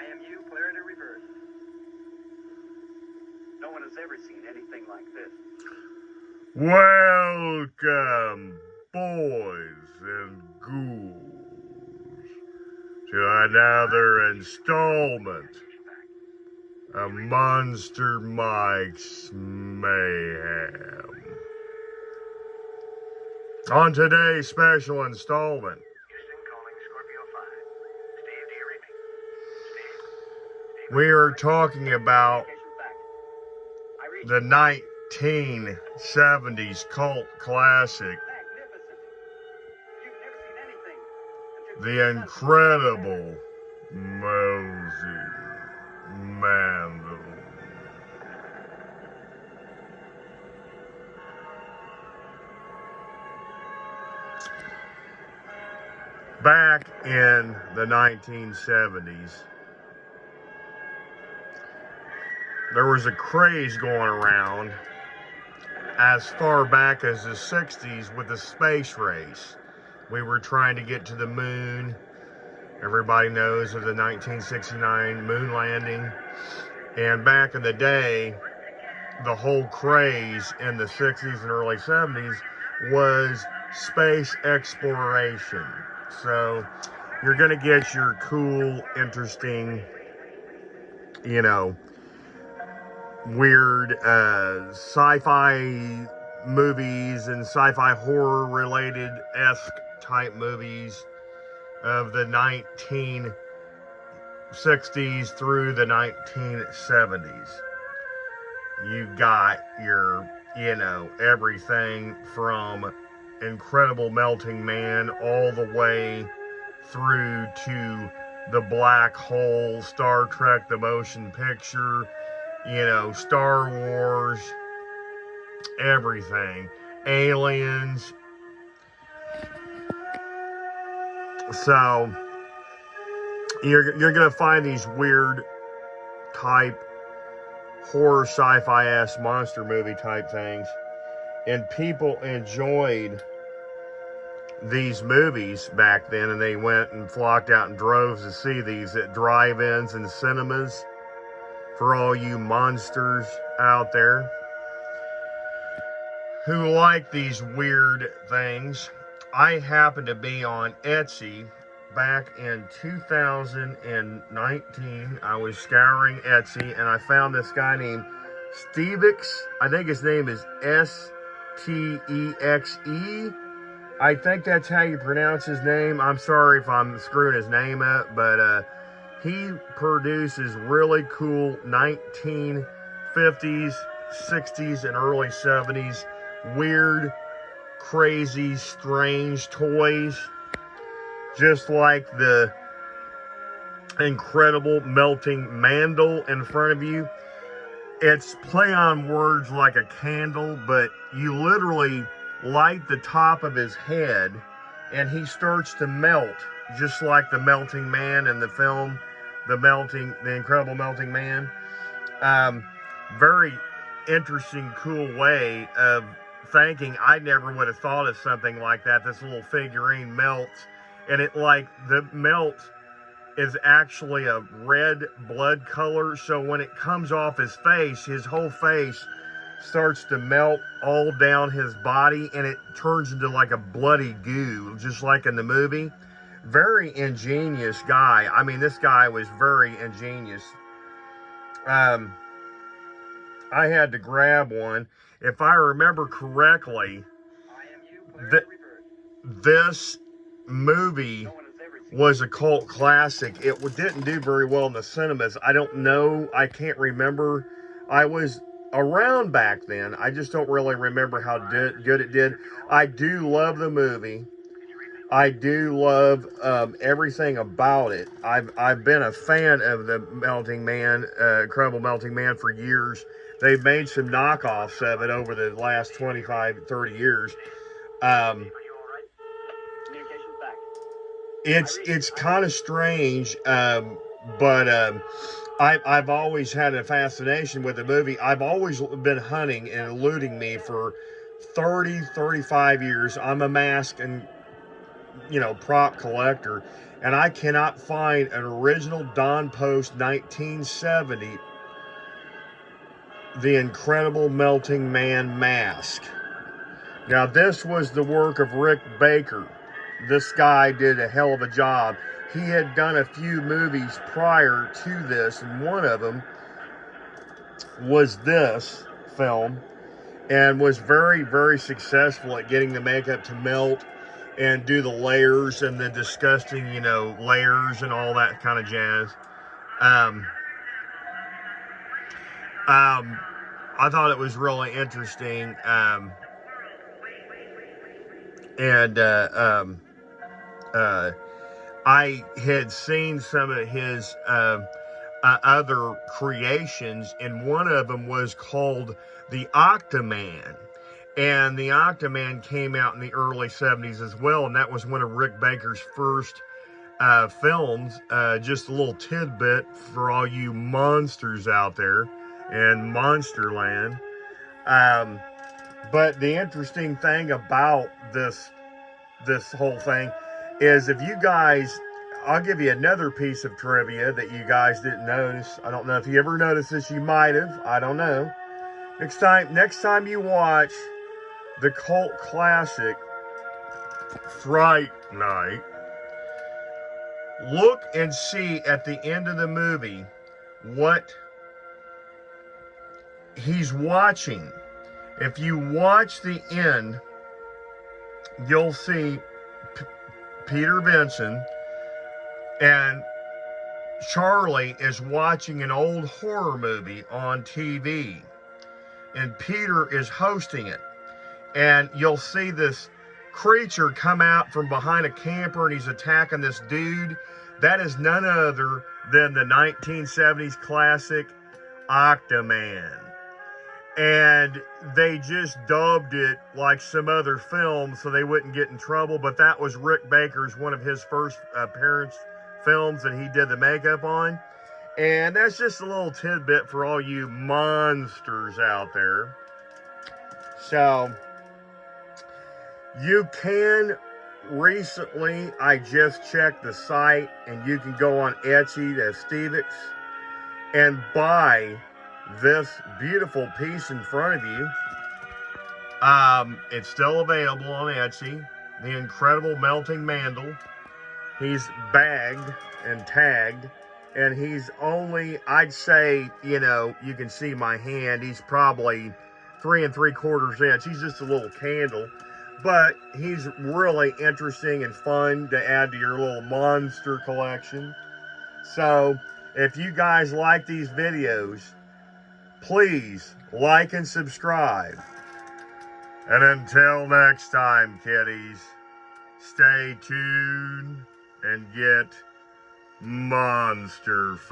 IMU, clear to reverse. No one has ever seen anything like this. Welcome, boys and ghouls, to another installment of Monster Mike's Mayhem. On today's special installment, we are talking about the 1970s cult classic, the incredible Mandle. Back in the 1970s, there was a craze going around as far back as the 60s with the space race. We were trying to get to the moon. Everybody knows of the 1969 moon landing. And back in the day, the whole craze in the 60s and early 70s was space exploration. So you're going to get your cool, interesting, weird sci-fi movies and sci-fi horror related-esque type movies of the 1960s through the 1970s. You got your, everything from Incredible Melting Man all the way through to The Black Hole, Star Trek, the motion picture, Star Wars, everything, Aliens. So you're gonna find these weird type horror sci-fi-ass monster movie type things, and people enjoyed these movies back then, and they went and flocked out in droves to see these at drive-ins and cinemas. For all you monsters out there who like these weird things, I happened to be on Etsy back in 2019. I was scouring Etsy and I found this guy named Stexe. I think his name is Stexe. I think that's how you pronounce his name. I'm sorry if I'm screwing his name up, but he produces really cool 1950s, 60s, and early 70s weird, crazy, strange toys. Just like the incredible melting mandle in front of you. It's play on words like a candle, but you literally light the top of his head and he starts to melt, just like the melting man in the film, the incredible melting man. Very interesting, cool way of thinking. I never would have thought of something like that. This little figurine melts, and the melt is actually a red blood color. So when it comes off his face, his whole face starts to melt all down his body, and it turns into like a bloody goo, just like in the movie. Very ingenious guy. I mean, this guy was very ingenious. I had to grab one. If I remember correctly, this movie was a cult classic. It didn't do very well in the cinemas. I don't know. I can't remember. I was around back then. I just don't really remember how good it did. I do love the movie. I do love everything about it. I've been a fan of the Melting Man, Incredible Melting Man, for years. They've made some knockoffs of it over the last 25, 30 years. It's kind of strange, but I've always had a fascination with the movie. I've always been hunting and eluding me for 30, 35 years. I'm a mask and prop collector, and I cannot find an original Don Post 1970 The Incredible Melting Man mask. Now, this was the work of Rick Baker. This guy did a hell of a job. He had done a few movies prior to this, and one of them was this film, and was very, very successful at getting the makeup to melt and do the layers and the disgusting, layers and all that kind of jazz. I thought it was really interesting. I had seen some of his other creations, and one of them was called the Octoman. And the Octoman came out in the early 70s as well, and that was one of Rick Baker's first films. Just a little tidbit for all you monsters out there in Monsterland. But the interesting thing about this whole thing is, if you guys, I'll give you another piece of trivia that you guys didn't notice. I don't know if you ever noticed this. You might have. I don't know. Next time you watch the cult classic Fright Night, look and see at the end of the movie what he's watching. If you watch the end, you'll see Peter Benson, and Charlie is watching an old horror movie on TV, and Peter is hosting it. And you'll see this creature come out from behind a camper, and he's attacking this dude. That is none other than the 1970s classic Octoman. And they just dubbed it like some other film so they wouldn't get in trouble. But that was Rick Baker's, one of his first appearance films that he did the makeup on. And that's just a little tidbit for all you monsters out there. So, you can recently, I just checked the site, and you can go on Etsy to Stexe and buy this beautiful piece in front of you. It's still available on Etsy. The Incredible Melting Mandle. He's bagged and tagged, and he's only, I'd say, you can see my hand, he's probably 3 3/4 inch. He's just a little candle, but he's really interesting and fun to add to your little monster collection. So if you guys like these videos, please like and subscribe. And until next time, kiddies, stay tuned and get monster-fied.